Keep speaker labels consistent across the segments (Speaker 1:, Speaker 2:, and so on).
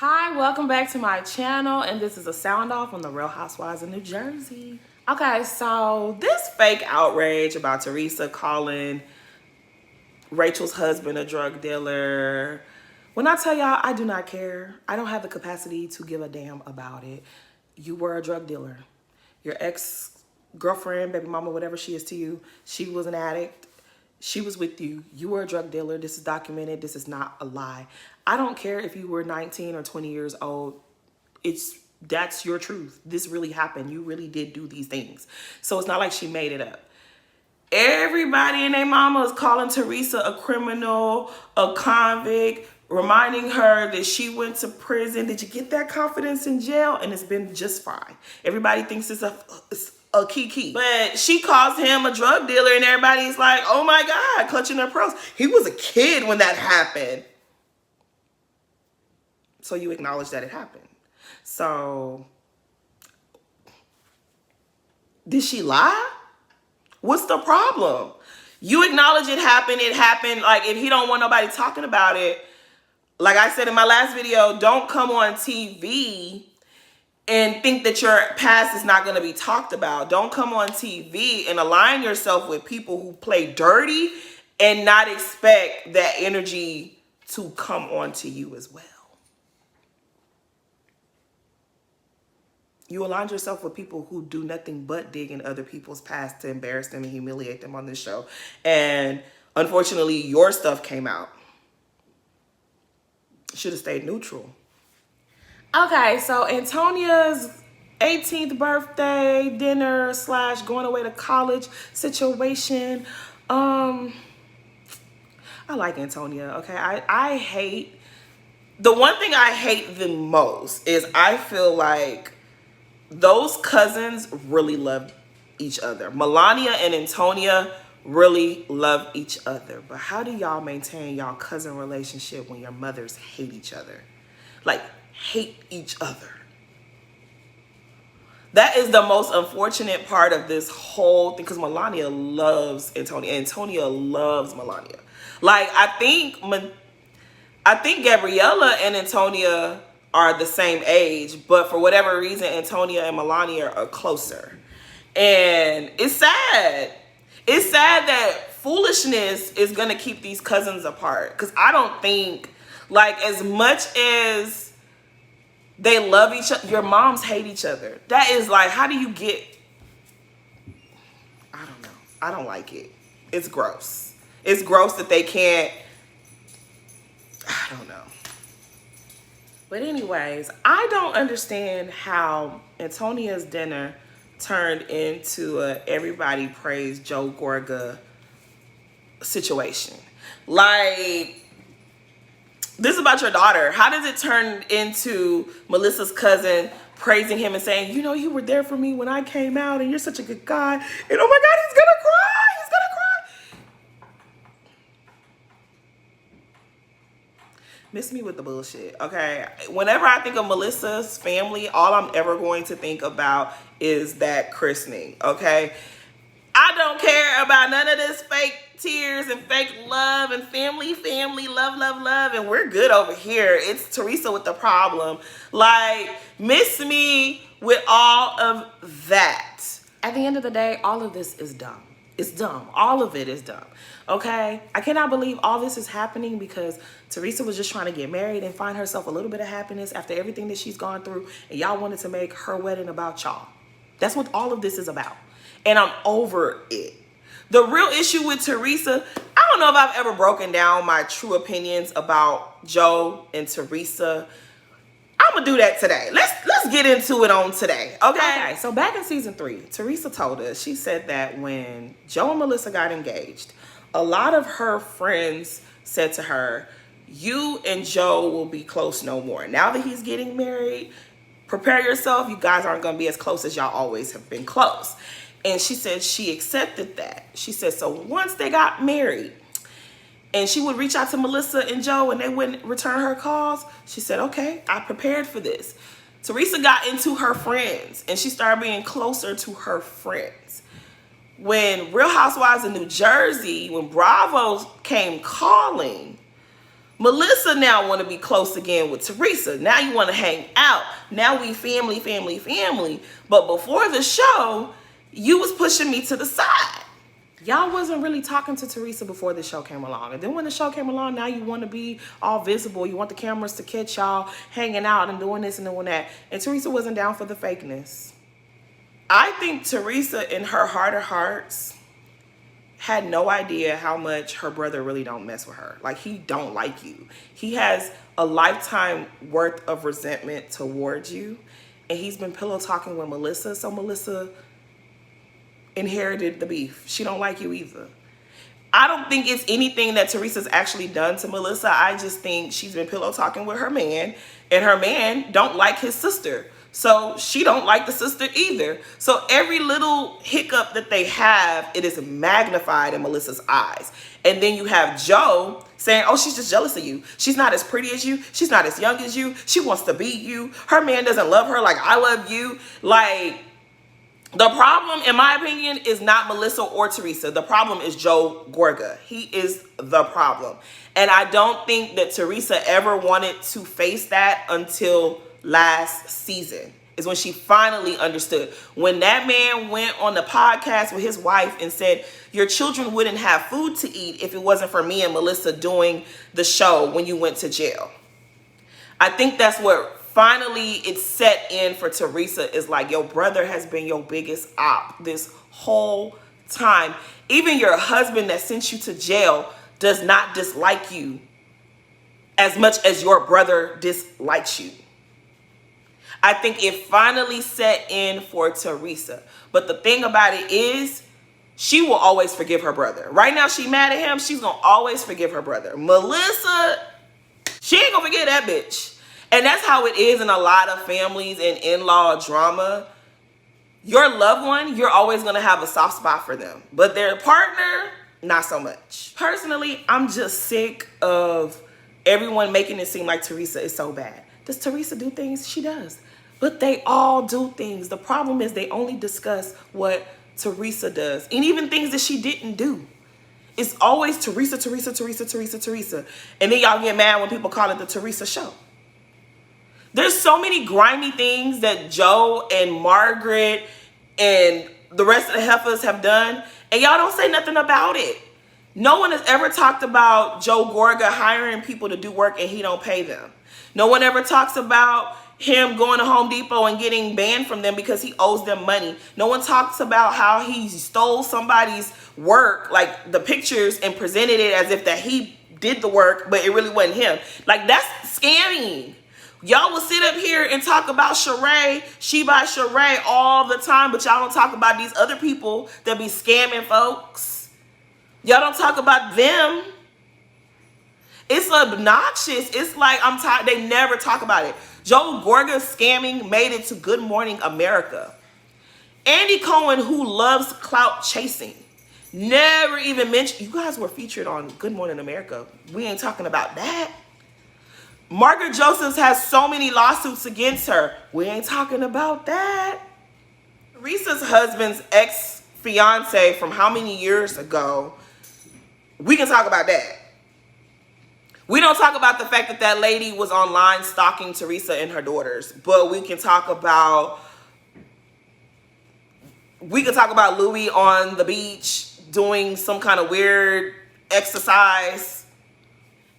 Speaker 1: Hi, welcome back to my channel, and this is a sound off on the Real Housewives of New Jersey. Okay, so this fake outrage about Teresa calling Rachel's husband a drug dealer. When I tell y'all, I do not care. I don't have the capacity to give a damn about it. You were a drug dealer. Your ex-girlfriend, baby mama, whatever she is to you, she was an addict. She was with you. You were a drug dealer. This is documented. This is not a lie. I don't care if you were 19 or 20 years old. That's your truth. This really happened. You really did do these things. So it's not like she made it up. Everybody and their mama is calling Teresa a criminal, a convict, reminding her that she went to prison. Did you get that confidence in jail? And it's been just fine. Everybody thinks it's a kiki. But she calls him a drug dealer and everybody's like, oh my God, clutching their pearls. He was a kid when that happened. So you acknowledge that it happened. So, did she lie? What's the problem? You acknowledge it happened. It happened. Like, if he don't want nobody talking about it, like I said in my last video, don't come on TV and think that your past is not going to be talked about. Don't come on TV and align yourself with people who play dirty and not expect that energy to come onto you as well. You align yourself with people who do nothing but dig in other people's past to embarrass them and humiliate them on this show. And unfortunately, your stuff came out. Should have stayed neutral. Okay, so Antonia's 18th birthday dinner / going away to college situation. I like Antonia, okay? I hate, the one thing I hate the most is I feel like those cousins really love each other. Melania and Antonia really love each other. But how do y'all maintain y'all cousin relationship when your mothers hate each other? Like, hate each other. That is the most unfortunate part of this whole thing, because Melania loves Antonia. Antonia loves Melania. Like, I think Gabriella and Antonia are the same age, but for whatever reason, Antonia and Melania are closer. And it's sad. It's sad that foolishness is going to keep these cousins apart. Because I don't think, like, as much as they love each other, your moms hate each other. That is like, how do you get, I don't know. I don't like it. It's gross. It's gross that they can't, I don't know. But anyways, I don't understand how Antonia's dinner turned into a everybody praise Joe Gorga situation. Like, this is about your daughter. How does it turn into Melissa's cousin praising him and saying, you know, you were there for me when I came out and you're such a good guy. And oh my God, he's gonna cry. He's gonna cry. Miss me with the bullshit, okay? Whenever I think of Melissa's family, all I'm ever going to think about is that christening, okay? I don't care about none of this fake tears and fake love and family, love, and we're good over here. It's Teresa with the problem. Like, miss me with all of that. At the end of the day, all of this is dumb. It's dumb. All of it is dumb. Okay? I cannot believe all this is happening because Teresa was just trying to get married and find herself a little bit of happiness after everything that she's gone through, and y'all wanted to make her wedding about y'all. That's what all of this is about. And I'm over it. The real issue with Teresa, I don't know if I've ever broken down my true opinions about Joe and Teresa. I'm gonna do that today. Let's get into it on today, okay? So back in season 3, Teresa told us, she said that when Joe and Melissa got engaged, a lot of her friends said to her, you and Joe will be close no more. Now that he's getting married, prepare yourself. You guys aren't gonna be as close as y'all always have been close. And she said she accepted that. She said, so once they got married and she would reach out to Melissa and Joe and they wouldn't return her calls, she said, okay, I prepared for this. Teresa got into her friends and she started being closer to her friends. When Real Housewives of New Jersey, when Bravo came calling, Melissa now want to be close again with Teresa. Now you want to hang out. Now we family, family, family. But before the show, you was pushing me to the side. Y'all wasn't really talking to Teresa before the show came along. And then when the show came along, now you want to be all visible. You want the cameras to catch y'all hanging out and doing this and doing that. And Teresa wasn't down for the fakeness. I think Teresa, in her heart of hearts, had no idea how much her brother really don't mess with her. Like, he don't like you. He has a lifetime worth of resentment towards you. And he's been pillow talking with Melissa. So Melissa inherited the beef. She don't like you either. I don't think it's anything that Teresa's actually done to Melissa. I just think she's been pillow talking with her man. And her man don't like his sister. So she don't like the sister either. So every little hiccup that they have, it is magnified in Melissa's eyes. And then you have Joe saying, oh, she's just jealous of you. She's not as pretty as you. She's not as young as you. She wants to be you. Her man doesn't love her like I love you. Like, the problem, in my opinion, is not Melissa or Teresa. The problem is Joe Gorga. He is the problem. And I don't think that Teresa ever wanted to face that until last season, is when she finally understood. When that man went on the podcast with his wife and said, your children wouldn't have food to eat if it wasn't for me and Melissa doing the show when you went to jail. I think that's what finally it's set in for Teresa, is like, your brother has been your biggest op this whole time. Even your husband that sent you to jail does not dislike you as much as your brother dislikes you. I think it finally set in for Teresa. But the thing about it is, she will always forgive her brother. Right now, she mad at him. She's going to always forgive her brother. Melissa, she ain't going to forget that bitch. And that's how it is in a lot of families and in-law drama. Your loved one, you're always going to have a soft spot for them. But their partner, not so much. Personally, I'm just sick of everyone making it seem like Teresa is so bad. Does Teresa do things? She does. But they all do things. The problem is they only discuss what Teresa does. And even things that she didn't do. It's always Teresa, Teresa, Teresa, Teresa, Teresa. And then y'all get mad when people call it the Teresa show. There's so many grimy things that Joe and Margaret and the rest of the heifers have done. And y'all don't say nothing about it. No one has ever talked about Joe Gorga hiring people to do work and he don't pay them. No one ever talks about him going to Home Depot and getting banned from them because he owes them money. No one talks about how he stole somebody's work, like the pictures, and presented it as if that he did the work, but it really wasn't him. Like, that's scamming. Y'all will sit up here and talk about Sheree, she by Sheree all the time, but y'all don't talk about these other people that be scamming folks. Y'all don't talk about them. It's obnoxious. It's like, I'm tired. They never talk about it. Joe Gorga's scamming made it to Good Morning America. Andy Cohen, who loves clout chasing, never even mentioned. You guys were featured on Good Morning America. We ain't talking about that. Margaret Josephs has so many lawsuits against her. We ain't talking about that. Teresa's husband's ex-fiance from how many years ago? We can talk about that. We don't talk about the fact that that lady was online stalking Teresa and her daughters, but we can talk about Louis on the beach doing some kind of weird exercise.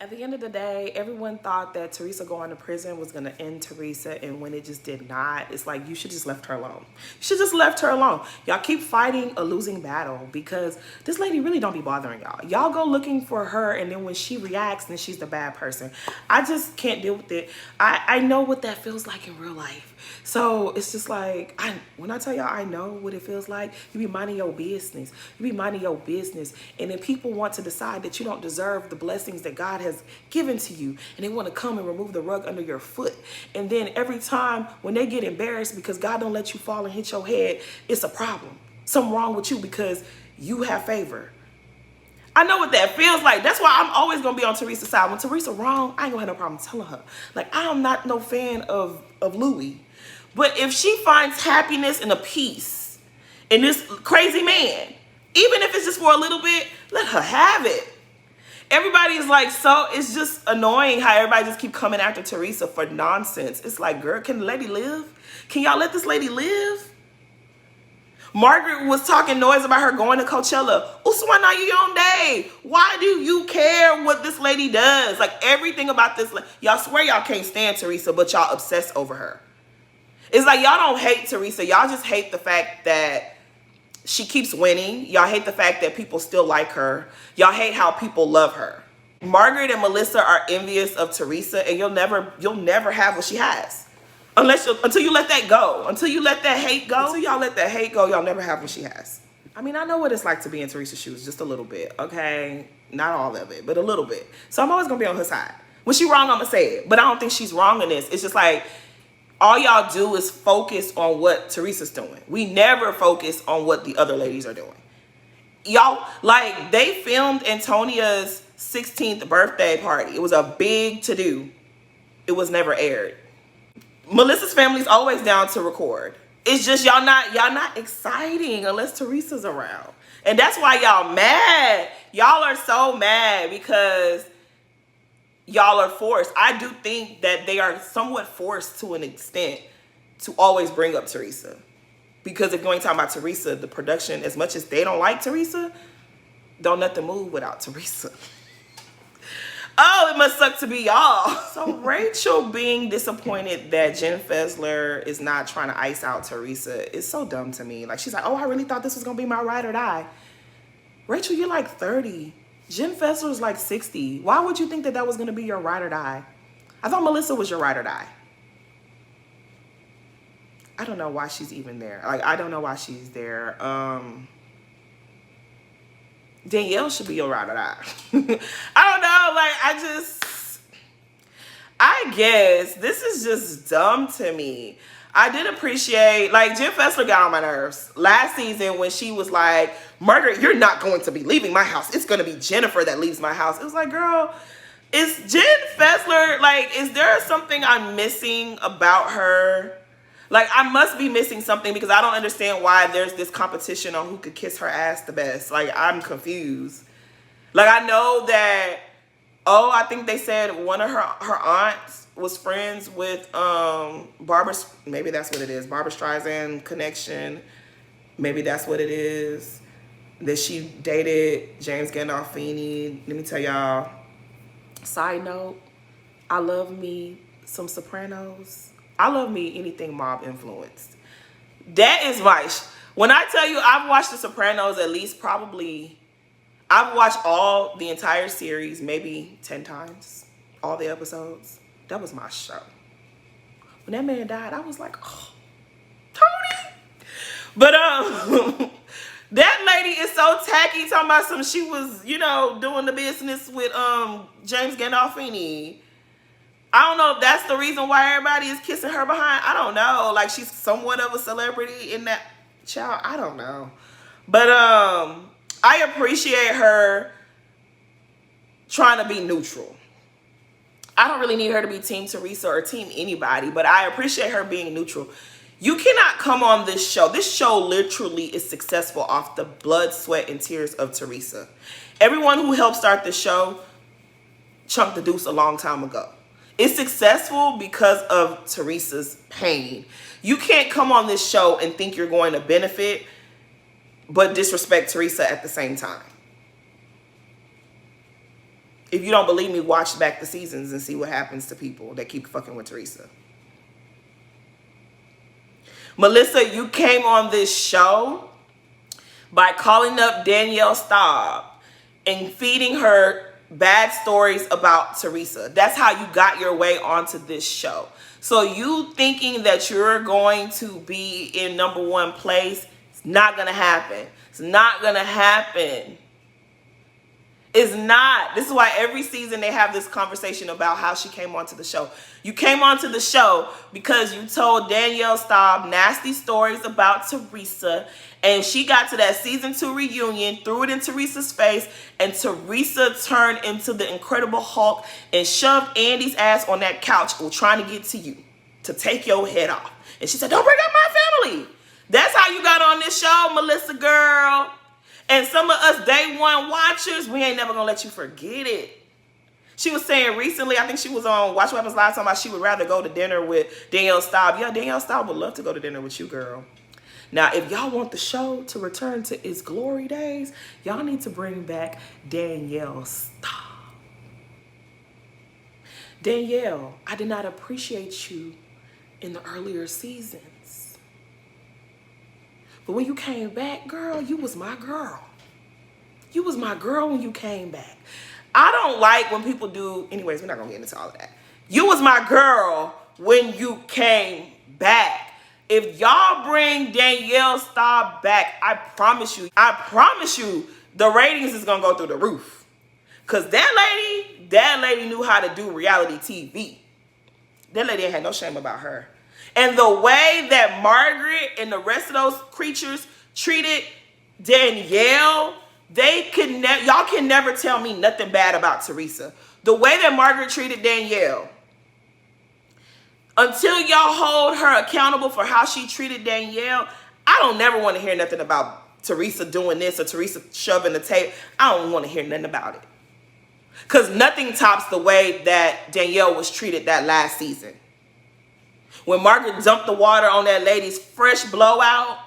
Speaker 1: At the end of the day, everyone thought that Teresa going to prison was going to end Teresa, and when it just did not, it's like, you should just left her alone. You should just left her alone. Y'all keep fighting a losing battle because this lady really don't be bothering y'all. Y'all go looking for her, and then when she reacts, then she's the bad person. I just can't deal with it. I know what that feels like in real life. So it's just like, when I tell y'all I know what it feels like, you be minding your business. You be minding your business. And then people want to decide that you don't deserve the blessings that God has given to you. And they want to come and remove the rug under your foot. And then every time when they get embarrassed because God don't let you fall and hit your head, it's a problem. Something wrong with you because you have favor. I know what that feels like. That's why I'm always going to be on Teresa's side. When Teresa wrong, I ain't going to have no problem telling her. Like, I'm not no fan of Louis. But if she finds happiness and a peace in this crazy man, even if it's just for a little bit, let her have it. Everybody is like, so it's just annoying how everybody just keep coming after Teresa for nonsense. It's like, girl, can the lady live? Can y'all let this lady live? Margaret was talking noise about her going to Coachella. Uswana, you on day. Why do you care what this lady does? Like, everything about this, y'all swear y'all can't stand Teresa, but y'all obsessed over her. It's like, y'all don't hate Teresa. Y'all just hate the fact that she keeps winning. Y'all hate the fact that people still like her. Y'all hate how people love her. Margaret and Melissa are envious of Teresa, and you'll never have what she has. Until you let that go. Until you let that hate go. Until y'all let that hate go, y'all never have what she has. I mean, I know what it's like to be in Teresa's shoes, just a little bit, okay? Not all of it, but a little bit. So I'm always gonna be on her side. When she's wrong, I'm gonna say it. But I don't think she's wrong in this. It's just like, all y'all do is focus on what Teresa's doing. We never focus on what the other ladies are doing. Y'all, like, they filmed Antonia's 16th birthday party. It was a big to-do. It was never aired. Melissa's family's always down to record. It's just y'all not exciting unless Teresa's around. And that's why y'all mad. Y'all are so mad because y'all are forced. I do think that they are somewhat forced to an extent to always bring up Teresa. Because if you're going to talk about Teresa, the production, as much as they don't like Teresa, don't nothing move without Teresa. Oh, it must suck to be y'all. So Rachel being disappointed that Jen Fessler is not trying to ice out Teresa is so dumb to me. Like, she's like, oh, I really thought this was going to be my ride or die. Rachel, you're like 30. Jen Fessler's like 60. Why would you think that was going to be your ride or die? I thought Melissa was your ride or die. I don't know why she's even there. Like, I don't know why she's there. Danielle should be your ride or die. I don't know. Like, I guess this is just dumb to me. I did appreciate, like, Jen Fessler got on my nerves last season when she was like, Margaret, you're not going to be leaving my house. It's going to be Jennifer that leaves my house. It was like, girl, is Jen Fessler, like, is there something I'm missing about her? Like, I must be missing something because I don't understand why there's this competition on who could kiss her ass the best. Like, I'm confused. Like, I know that, I think they said one of her aunts was friends with Barbara, maybe that's what it is, Barbara Streisand connection. Maybe that's what it is. That she dated James Gandolfini. Let me tell y'all, side note, I love me some Sopranos. I love me anything mob influenced. That is when I tell you I've watched The Sopranos at least probably, I've watched the entire series maybe 10 times, all the episodes. That was my show. When that man died, I was like, oh, Tony. But that lady is so tacky talking about she was, doing the business with James Gandolfini. I don't know if that's the reason why everybody is kissing her behind. I don't know. Like, she's somewhat of a celebrity in that child. I don't know. But I appreciate her trying to be neutral. I don't really need her to be Team Teresa or Team anybody, but I appreciate her being neutral. You cannot come on this show. This show literally is successful off the blood, sweat, and tears of Teresa. Everyone who helped start the show chunked the deuce a long time ago. It's successful because of Teresa's pain. You can't come on this show and think you're going to benefit, but disrespect Teresa at the same time. If you don't believe me, watch back the seasons and see what happens to people that keep fucking with Teresa. Melissa, you came on this show by calling up Danielle Staub and feeding her bad stories about Teresa. That's how you got your way onto this show. So you thinking that you're going to be in #1 place, it's not going to happen. It's not going to happen. It's not. This is why every season they have this conversation about how she came onto the show. You came onto the show because you told Danielle Staub nasty stories about Teresa, and she got to that season 2 reunion, threw it in Teresa's face, and Teresa turned into the Incredible Hulk and shoved Andy's ass on that couch trying to get to you, to take your head off. And she said, don't bring up my family. That's how you got on this show, Melissa girl. And some of us day one watchers, we ain't never gonna let you forget it. She was saying recently, I think she was on Watch What Happens Live, talking about she would rather go to dinner with Danielle Staub. Yeah, Danielle Staub would love to go to dinner with you, girl. Now, if y'all want the show to return to its glory days, y'all need to bring back Danielle Staub. Danielle, I did not appreciate you in the earlier seasons. But when you came back, girl, you was my girl. You was my girl when you came back. I don't like when people do, anyways, we're not gonna get into all of that. You was my girl when you came back. If y'all bring Danielle Staub back, I promise you, the ratings is gonna go through the roof. Cause that lady knew how to do reality TV. That lady ain't had no shame about her. And the way that Margaret and the rest of those creatures treated Danielle, y'all can never tell me nothing bad about Teresa. The way that Margaret treated Danielle, until y'all hold her accountable for how she treated Danielle, I don't never want to hear nothing about Teresa doing this or Teresa shoving the tape. I don't want to hear nothing about it. Because nothing tops the way that Danielle was treated that last season. When Margaret dumped the water on that lady's fresh blowout,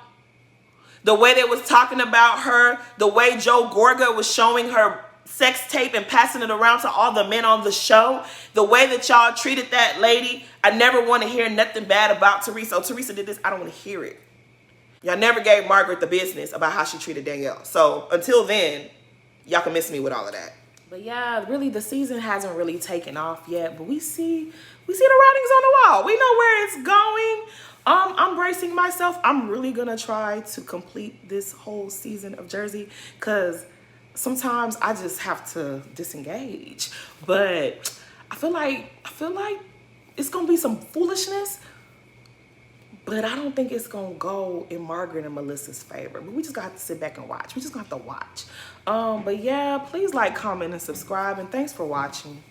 Speaker 1: the way they was talking about her, the way Joe Gorga was showing her sex tape and passing it around to all the men on the show, the way that y'all treated that lady, I never want to hear nothing bad about Teresa. Oh, Teresa did this, I don't want to hear it. Y'all never gave Margaret the business about how she treated Danielle. So until then, y'all can miss me with all of that. But yeah, really the season hasn't really taken off yet, but we see the writings on the wall. We know where it's going. I'm bracing myself. I'm really gonna try to complete this whole season of Jersey because sometimes I just have to disengage. But I feel like it's gonna be some foolishness, but I don't think it's gonna go in Margaret and Melissa's favor. But we just got to sit back and watch. We just gonna have to watch. But yeah, please like, comment, and subscribe, and thanks for watching.